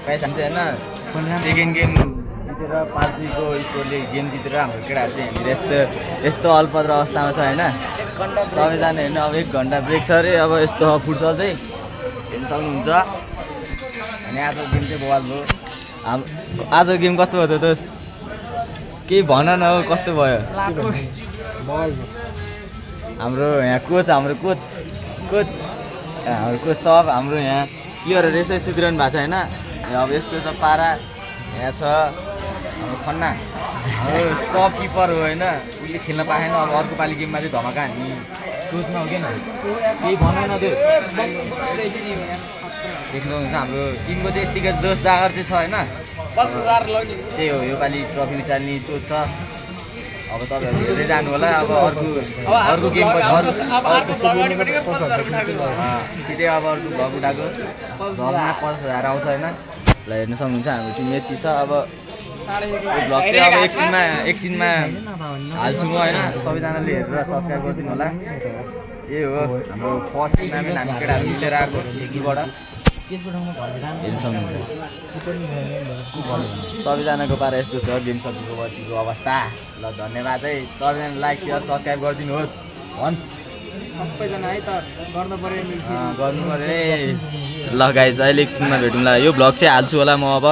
Guys हामी चाहिँ हैन सेकेन्ड गेम जितेर 5-2 को स्कोरले गेम जितेर हाम्रो केटाहरू चाहिँ यहाँनिर यस्तो अल्पत्र अवस्थामा छ हैन। सबैजना हेर्नु अब 1 घन्टा ब्रेक छ अरे। अब यस्तो फुटबल चाहिँ हेर्न सक्नुहुन्छ। अनि आजको गेम चाहिँ बवाल भयो। आजको गेम कस्तो भयो त दोस्त? केही भन न हो कस्तो भयो? हाम्रो यहाँ कोच हाम्रो कोच सब हाम्रो यहाँ प्लेयरहरू यसै सुतिरहनु भएको छ होइन। अब यस्तो छ पारा यहाँ छ हाम्रो खन्ना हाम्रो सब किपर हो होइन। उसले खेल्न पाएन। अब अर्को पालि गेममा चाहिँ धमाका हामी सोच्नु हुँदैन। केही भन न त्यो देख्नुहुन्छ हाम्रो टिमको चाहिँ यत्तिकै जोस जागर चाहिँ छ होइन। 50,000 लग्ने त्यही हो। योपालि ट्रफी उचाल्ने सोच छ। अब तपाईँहरू हेर्दै जानु होला। अब अर्को गेम सिधै अब अर्को भ्लग उठाएको भ्लगमा 50,000 आउँछ होइन। ल हेर्नु सक्नुहुन्छ हाम्रो टिम यति छ। अब भ्लग चाहिँ अब एकछिनमा हाल्छु म होइन। सबैजनाले हेरेर सब्सक्राइब गरिदिनु होला। यही हो हाम्रो फर्स्ट टुर्नामेन्ट हामी केटाहरू मिलेर आएको स्कुलबाट हेर्नु सक्नुहुन्छ। सबैजनाको पारा यस्तो छ गेम सकेको पछिको अवस्था। ल धन्यवाद है सबैजना। लाइक सेयर सब्सक्राइब गरिदिनुहोस्। सबैजना है त गर्नु पऱ्यो है। ल गाइज अहिले एकछिनमा भेटौँला। यो भ्लग चाहिँ हाल्छु होला म अब।